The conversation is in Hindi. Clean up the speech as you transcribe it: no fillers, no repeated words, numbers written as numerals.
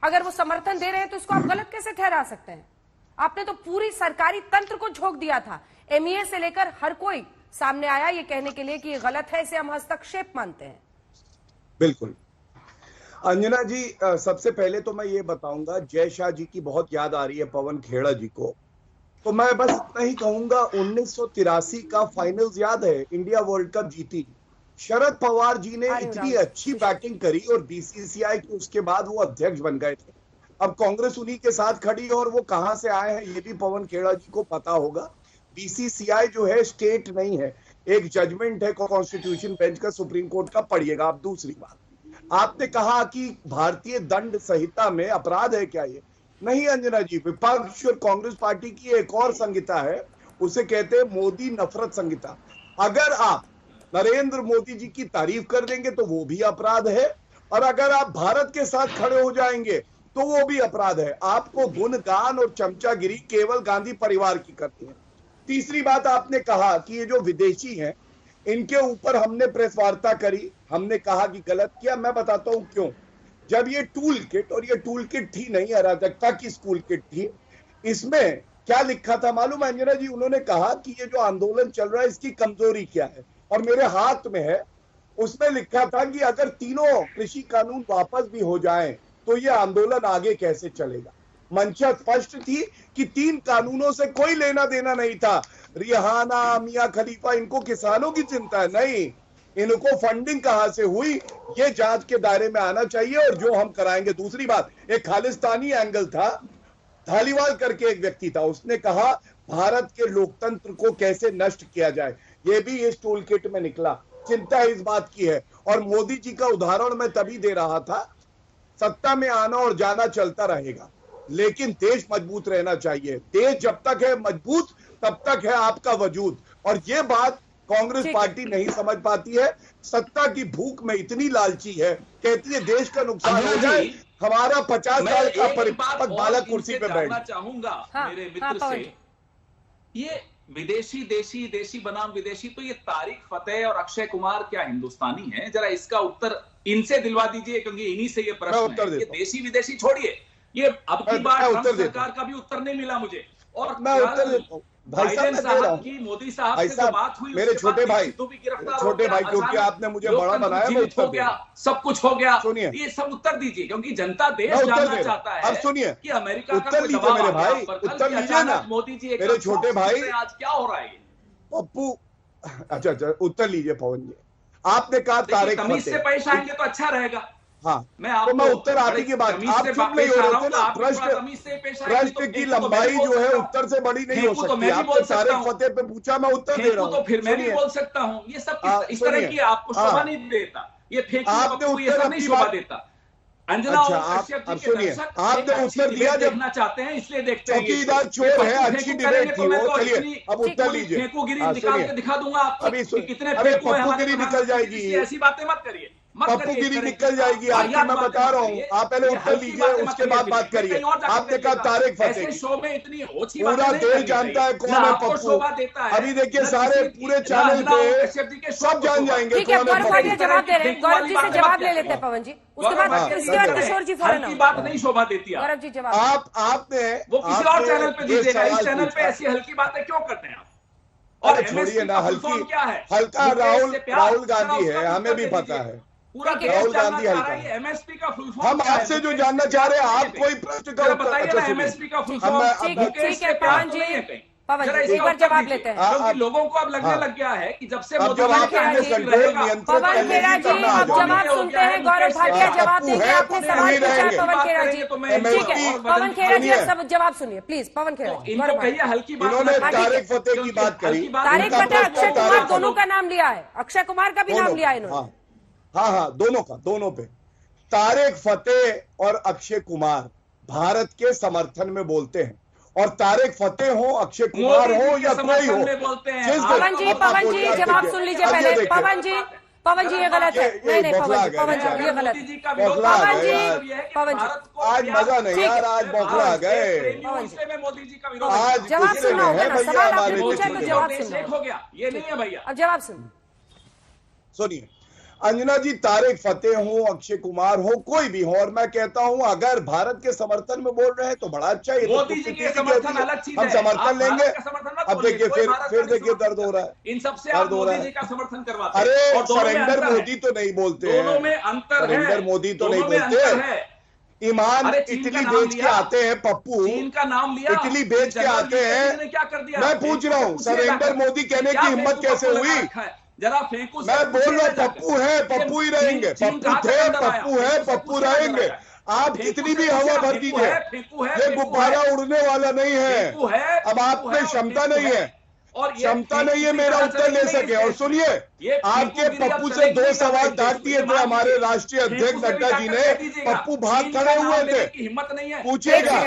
अगर वो समर्थन दे रहे हैं तो इसको आप गलत कैसे ठहरा सकते हैं? आपने तो पूरी सरकारी तंत्र को झोंक दिया था। एमईए से लेकर हर कोई सामने आया ये कहने के लिए कि ये गलत है, इसे हम हस्तक्षेप मानते हैं। बिल्कुल अंजना जी, सबसे पहले तो मैं ये बताऊंगा, जय शाह जी की बहुत याद आ रही है पवन खेड़ा जी को, तो मैं बस इतना ही कहूंगा 1983 का फाइनल्स याद है, इंडिया वर्ल्ड कप जीती, शरद पवार जी ने इतनी अच्छी बैटिंग करी और बीसीसीआई के उसके बाद वो अध्यक्ष बन गए थे। अब कांग्रेस उन्हीं के साथ खड़ी है और वो कहां से आए हैं ये भी पवन खेड़ा जी को पता होगा। बीसीसीआई जो है स्टेट नहीं है, एक जजमेंट है कॉन्स्टिट्यूशन बेंच का, सुप्रीम कोर्ट का, पढ़िएगा आप। दूसरी बात, आपने कहा कि भारतीय दंड संहिता में अपराध है क्या? ये नहीं अंजना जी, विपक्ष और कांग्रेस पार्टी की एक और संहिता है, उसे कहते हैं मोदी नफरत संहिता। अगर आप नरेंद्र मोदी जी की तारीफ कर देंगे तो वो भी अपराध है, और अगर आप भारत के साथ खड़े हो जाएंगे तो वो भी अपराध है। आपको गुणगान और चमचागिरी केवल गांधी परिवार की करती है। तीसरी बात, आपने कहा कि ये जो विदेशी हैं इनके ऊपर हमने प्रेस वार्ता करी, हमने कहा कि गलत किया। मैं बताता हूं क्यों। जब ये टूल किट, और ये टूल किट थी नहीं, अराजकता की स्कूल किट थी, इसमें क्या लिखा था मालूम है अंजना जी? उन्होंने कहा कि ये जो आंदोलन चल रहा है इसकी कमजोरी क्या है, और मेरे हाथ में है, उसमें लिखा था कि अगर तीनों कृषि कानून वापस भी हो जाएं तो ये आंदोलन आगे कैसे चलेगा। मंशा स्पष्ट थी कि 3 कानूनों से कोई लेना देना नहीं था। रिहाना, मियां खलीफा, इनको किसानों की चिंता है नहीं, इनको फंडिंग कहां से हुई ये जांच के दायरे में आना चाहिए, और जो हम कराएंगे। दूसरी बात, एक खालिस्तानी एंगल था, धालीवाल करके एक व्यक्ति था, उसने कहा भारत के लोकतंत्र को कैसे नष्ट किया जाए, ये भी इस टूल किट में निकला। चिंता इस बात की है। और मोदी जी का उदाहरण मैं तभी दे रहा था, सत्ता में आना और जाना चलता रहेगा, लेकिन देश मजबूत रहना चाहिए। देश जब तक है मजबूत तब तक है आपका वजूद, और ये बात कांग्रेस पार्टी नहीं समझ पाती है। सत्ता की भूख में इतनी लालची है, कहती है देश का नुकसान हो जाए, हमारा 50 साल का परिपक्व बालक कुर्सी पे बैठ। चाहूंगा मेरे मित्र से, ये विदेशी देशी, देशी बनाम विदेशी, तो ये तारिक फतेह और अक्षय कुमार क्या हिंदुस्तानी है? जरा इसका उत्तर इनसे दिलवा दीजिए, क्योंकि इन्हीं से ये प्रश्न है। ये देशी विदेशी छोड़िए, ये अब की बार ट्रंप सरकार का भी उत्तर नहीं मिला मुझे। और मैं उत्तर देता हूं बाइडेन साहब की मोदी साहब से जो बात हुई, मेरे छोटे भाई, क्योंकि आपने मुझे बड़ा बनाया, मैं उत्तर हो गया, सब कुछ हो गया। सुनिए, ये सब उत्तर दीजिए, क्योंकि जनता देश जानना चाहता है। अब सुनिए कि अमेरिका का उत्तर लीजिए मेरे भाई, उत्तर लीजिए ना मोदी जी। मेरे छोटे भाई, आज क्या हो रहा है पप्पू? अच्छा, उत्तर लीजिए पवन जी। आपने कहा तारिक तमीज से पेश आएंगे तो अच्छा रहेगा। हाँ, तो मैं उत्तर आने की बात, आप चुप नहीं हो रहे थे ना। प्रश्न की लंबाई जो है उत्तर से बड़ी नहीं हो सकती। आपने तारिक फतेह पे पूछा, मैं उत्तर दे रहा हूँ। तो फिर मैं भी बोल सकता हूँ। ये सब इस तरह की आपको शोभा नहीं देता, ये फेक नहीं शोभा देता। अंजना और कश्यप जी के दर्शक आपने उत्तर दिया, देखना चाहते हैं, इसलिए देखते हैं। चौकीदार चोर है, अच्छी डिबेट थी वो। चलिए अब उत्तर लीजिए। फेंकूगिरी निकाल के दिखा दूंगा आपको, कितने पप्पूगिरी निकल जाएगी, ऐसी बातें मत करिए, पप्पूगिरी निकल जाएगी आपकी। मैं बता रहा हूँ, आप पहले उत्तर लीजिए, उसके बाद बात करिए। आपने कहा तारिक फतेह, शो में इतनी पूरा देश जानता है कौन है पप्पू। अभी देखिए सारे पूरे चैनल पे सब जान जाएंगे कौन है पप्पू। जवाब दे रहे हैं, गौरव जी से जवाब ले लेते हैं पवन जी, उसके बाद किशोर जी फौरन की बात नहीं शोभा देती। गौरव जी जवाब आपने वो किसी और चैनल पे दीजिएगा, इस चैनल पे ऐसी हल्की बातें क्यों करते हैं आप? और छोड़िए ना, हल्की हल्का राहुल गांधी है, हमें भी पता है। राहुल गांधी हल्का। एमएसपी का फुल फॉर्म हम आपसे जो जानना चाह रहे हैं, आप कोई प्रश्न का उत्तर बताइए ना। एमएसपी का फुल फॉर्म ठीक है पवन जी, एक बार जवाब लेते हैं, क्योंकि लोगों को अब लगने लग गया है कि जब से पवन खेड़ा जी अब जवाब सुनते हैं। गौरव भाटिया जवाब देंगे, आपने सवाल पूछा है पवन खेड़ा जी। ठीक है पवन खेड़ा जी, अब सब जवाब सुनिए प्लीज। पवन खेड़ा जी, इनको कहिए हल्की बात। इन्होंने तारिक फतेह की बात करी, तारिक फतेह, अक्षय कुमार, दोनों का नाम लिया है, अक्षय कुमार का भी नाम लिया है इन्होंने। हाँ, दोनों पे। तारिक फतेह और अक्षय कुमार भारत के समर्थन में बोलते हैं, और तारिक फतेह हो, अक्षय कुमार हो या कोई हो, पवन जी जवाब सुन लीजिए पहले। पवन जी ये गलत है। नहीं पवन जी ये गलत है। पवन जी आज मजा नहीं यार, आज बौखला गए। आज जवाब सुनना होगा ना, सवाल आपने पूछा तो जवाब सुनना हो गया। ये नहीं है भैया, अब जवाब सुन सुनिए। अंजना जी, तारिक फतेह हो, अक्षय कुमार हो, कोई भी हो, और मैं कहता हूं अगर भारत के समर्थन में बोल रहे हैं तो बड़ा अच्छा है। मोदी जी के समर्थन अलग चीज है, हम समर्थन लेंगे। अब देखिए फिर देखिए दर्द हो रहा है, इन सबसे आप मोदी जी का समर्थन करवाते हैं। अरे और दोनों में सरेंडर अंतर है। मोदी तो नहीं बोलते हैं, दोनों में अंतर है, सरेंडर मोदी तो नहीं दोनों में बोलते अंतर है। ईमान अरे चीन का इटली नाम बेच के लिया, आते हैं पप्पू, चीन का नाम लिया, इटली बेच के जनरल आते वीके हैं। ने क्या कर दिया? मैं पूछ रहा हूं, सरेंडर मोदी कहने की हिम्मत कैसे हुई? जरा फेंकू, मैं बोल रहा हूं पप्पू है, पप्पू ही रहेंगे, पप्पू थे, पप्पू है, पप्पू रहेंगे। आप कितनी भी हवा भर दीजिए, ये गुब्बारा उड़ने वाला नहीं है। अब आप में क्षमता नहीं है, क्षमता नहीं है मेरा उत्तर ले सके। और सुनिए, आपके पप्पू से 2 सवाल दाग दिए थे हमारे राष्ट्रीय अध्यक्ष नड्डा जी ने, पप्पू भाग खड़े हुए थे, हिम्मत नहीं है, पूछिएगा।